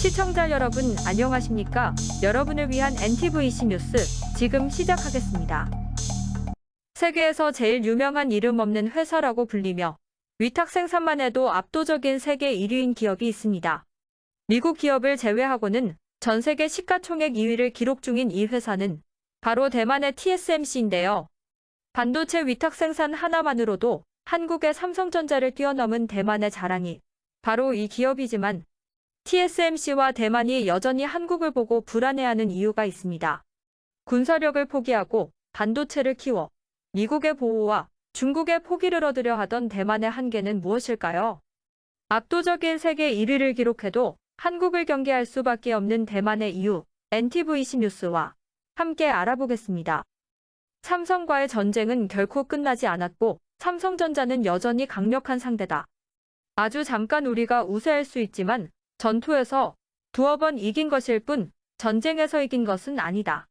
시청자 여러분 안녕하십니까? 여러분을 위한 NTVC 뉴스 지금 시작하겠습니다. 세계에서 제일 유명한 이름 없는 회사라고 불리며 위탁 생산만 해도 압도적인 세계 1위인 기업이 있습니다. 미국 기업을 제외하고는 전 세계 시가총액 2위를 기록 중인 이 회사는 바로 대만의 TSMC인데요. 반도체 위탁 생산 하나만으로도 한국의 삼성전자를 뛰어넘은 대만의 자랑이 바로 이 기업이지만 TSMC와 대만이 여전히 한국을 보고 불안해하는 이유가 있습니다. 군사력을 포기하고 반도체를 키워 미국의 보호와 중국의 포기를 얻으려 하던 대만의 한계는 무엇일까요? 압도적인 세계 1위를 기록해도 한국을 경계할 수밖에 없는 대만의 이유, NTVC 뉴스와 함께 알아보겠습니다. 삼성과의 전쟁은 결코 끝나지 않았고 삼성전자는 여전히 강력한 상대다. 아주 잠깐 우리가 우세할 수 있지만 전투에서 두어 번 이긴 것일 뿐 전쟁에서 이긴 것은 아니다.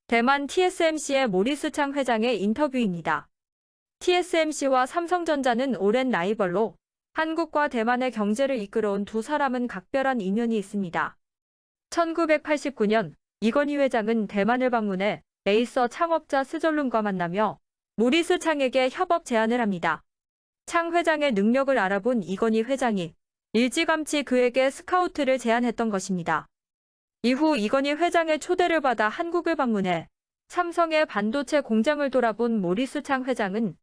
대만 TSMC의 모리스 창 회장의 인터뷰입니다. TSMC와 삼성전자는 오랜 라이벌로 한국과 대만의 경제를 이끌어온 두 사람은 각별한 인연이 있습니다. 1989년 이건희 회장은 대만을 방문해 에이서 창업자 스졸룬과 만나며 모리스 창에게 협업 제안을 합니다. 창 회장의 능력을 알아본 이건희 회장이 일찌감치 그에게 스카우트를 제안했던 것입니다. 이후 이건희 회장의 초대를 받아 한국을 방문해 삼성의 반도체 공장을 돌아본 모리스 창 회장은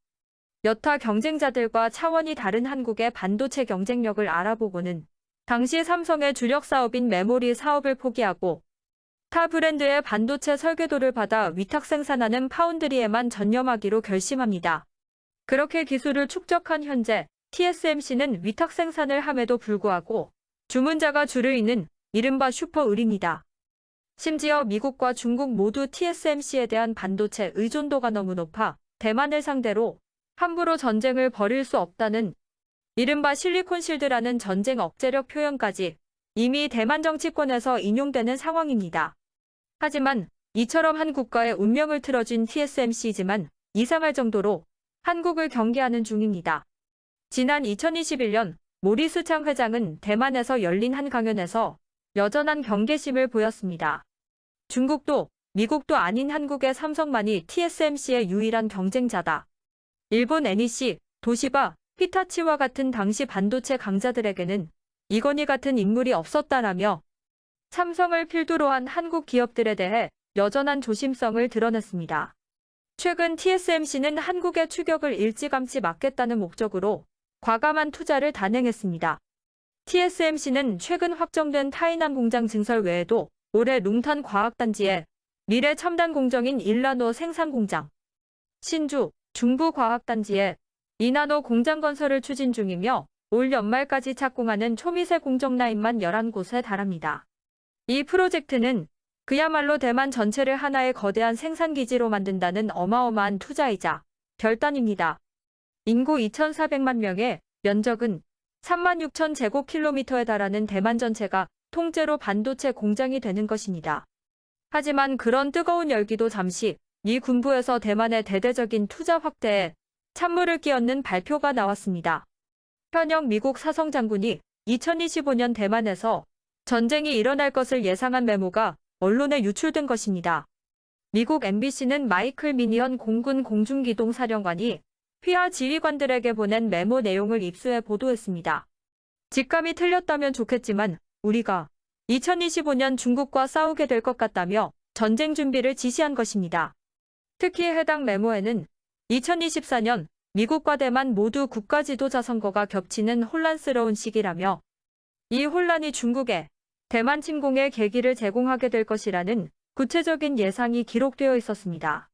여타 경쟁자들과 차원이 다른 한국의 반도체 경쟁력을 알아보고는 당시 삼성의 주력 사업인 메모리 사업을 포기하고 타 브랜드의 반도체 설계도를 받아 위탁 생산하는 파운드리에만 전념하기로 결심합니다. 그렇게 기술을 축적한 현재 TSMC는 위탁 생산을 함에도 불구하고 주문자가 줄을 잇는 이른바 슈퍼을입니다. 심지어 미국과 중국 모두 TSMC에 대한 반도체 의존도가 너무 높아 대만을 상대로 함부로 전쟁을 벌일 수 없다는 이른바 실리콘실드라는 전쟁 억제력 표현까지 이미 대만 정치권에서 인용되는 상황입니다. 하지만 이처럼 한국과의 운명을 틀어준 TSMC이지만 이상할 정도로 한국을 경계하는 중입니다. 지난 2021년 모리스 창 회장은 대만에서 열린 한 강연에서 여전한 경계심을 보였습니다. 중국도 미국도 아닌 한국의 삼성만이 TSMC의 유일한 경쟁자다. 일본 NEC, 도시바, 히타치와 같은 당시 반도체 강자들에게는 이건희 같은 인물이 없었다라며 삼성을 필두로 한 한국 기업들에 대해 여전한 조심성을 드러냈습니다. 최근 TSMC는 한국의 추격을 일찌감치 막겠다는 목적으로 과감한 투자를 단행했습니다. TSMC는 최근 확정된 타이난 공장 증설 외에도 올해 룽탄 과학단지에 미래 첨단 공정인 1나노 생산 공장, 신주, 중부 과학단지에 2나노 공장 건설을 추진 중이며 올 연말까지 착공하는 초미세 공정 라인만 11곳에 달합니다. 이 프로젝트는 그야말로 대만 전체를 하나의 거대한 생산기지로 만든다는 어마어마한 투자이자 결단입니다. 인구 2,400만 명에 면적은 36,000 제곱킬로미터에 달하는 대만 전체가 통째로 반도체 공장이 되는 것입니다. 하지만 그런 뜨거운 열기도 잠시 미 군부에서 대만의 대대적인 투자 확대에 찬물을 끼얹는 발표가 나왔습니다. 현역 미국 사성 장군이 2025년 대만에서 전쟁이 일어날 것을 예상한 메모가 언론에 유출된 것입니다. 미국 MBC는 마이클 미니언 공군 공중기동 사령관이 휘하 지휘관들에게 보낸 메모 내용을 입수해 보도했습니다. 직감이 틀렸다면 좋겠지만 우리가 2025년 중국과 싸우게 될 것 같다며 전쟁 준비를 지시한 것입니다. 특히 해당 메모에는 2024년 미국과 대만 모두 국가 지도자 선거가 겹치는 혼란스러운 시기라며 이 혼란이 중국에 대만 침공의 계기를 제공하게 될 것이라는 구체적인 예상이 기록되어 있었습니다.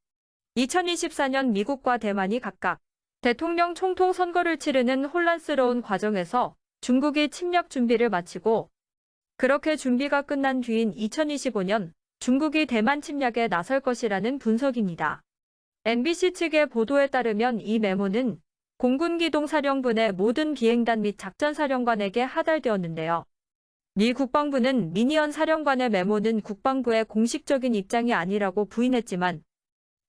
2024년 미국과 대만이 각각 대통령 총통 선거를 치르는 혼란스러운 과정에서 중국이 침략 준비를 마치고 그렇게 준비가 끝난 뒤인 2025년 중국이 대만 침략에 나설 것이라는 분석입니다. MBC 측의 보도에 따르면 이 메모는 공군기동사령부의 모든 비행단 및 작전사령관에게 하달되었는데요. 미 국방부는 미니언 사령관의 메모는 국방부의 공식적인 입장이 아니라고 부인했지만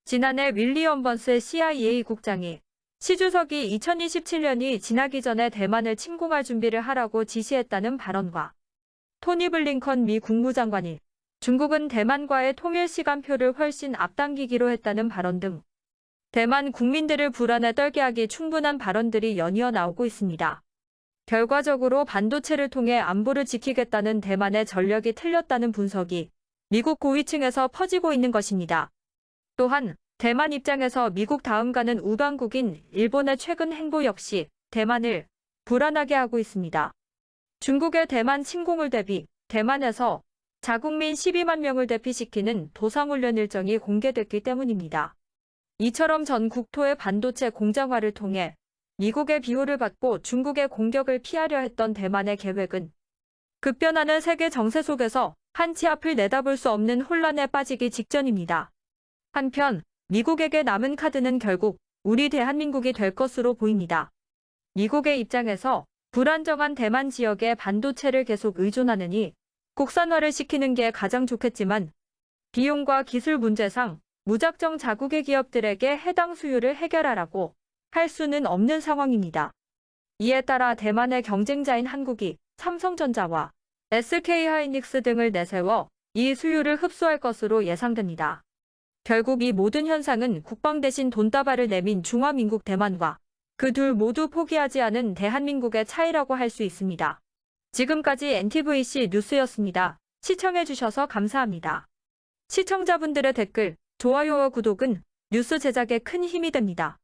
지난해 윌리엄 번스 CIA 국장이 시 주석이 2027년이 지나기 전에 대만을 침공할 준비를 하라고 지시했다는 발언과 토니 블링컨 미 국무장관이 중국은 대만과의 통일 시간표를 훨씬 앞당기기로 했다는 발언 등 대만 국민들을 불안에 떨게 하기 충분한 발언들이 연이어 나오고 있습니다. 결과적으로 반도체를 통해 안보를 지키겠다는 대만의 전략이 틀렸다는 분석이 미국 고위층에서 퍼지고 있는 것입니다. 또한 대만 입장에서 미국 다음 가는 우방국인 일본의 최근 행보 역시 대만을 불안하게 하고 있습니다. 중국의 대만 침공을 대비 대만에서 자국민 12만 명을 대피시키는 도상훈련 일정이 공개됐기 때문입니다. 이처럼 전 국토의 반도체 공장화를 통해 미국의 비호를 받고 중국의 공격을 피하려 했던 대만의 계획은 급변하는 세계 정세 속에서 한치 앞을 내다볼 수 없는 혼란에 빠지기 직전입니다. 한편 미국에게 남은 카드는 결국 우리 대한민국이 될 것으로 보입니다. 미국의 입장에서 불안정한 대만 지역에 반도체를 계속 의존하느니 국산화를 시키는 게 가장 좋겠지만 비용과 기술 문제상 무작정 자국의 기업들에게 해당 수요를 해결하라고 할 수는 없는 상황입니다. 이에 따라 대만의 경쟁자인 한국이 삼성전자와 SK하이닉스 등을 내세워 이 수요를 흡수할 것으로 예상됩니다. 결국 이 모든 현상은 국방 대신 돈다발을 내민 중화민국 대만과 그 둘 모두 포기하지 않은 대한민국의 차이라고 할 수 있습니다. 지금까지 NTVC 뉴스였습니다. 시청해주셔서 감사합니다. 시청자분들의 댓글, 좋아요와 구독은 뉴스 제작에 큰 힘이 됩니다.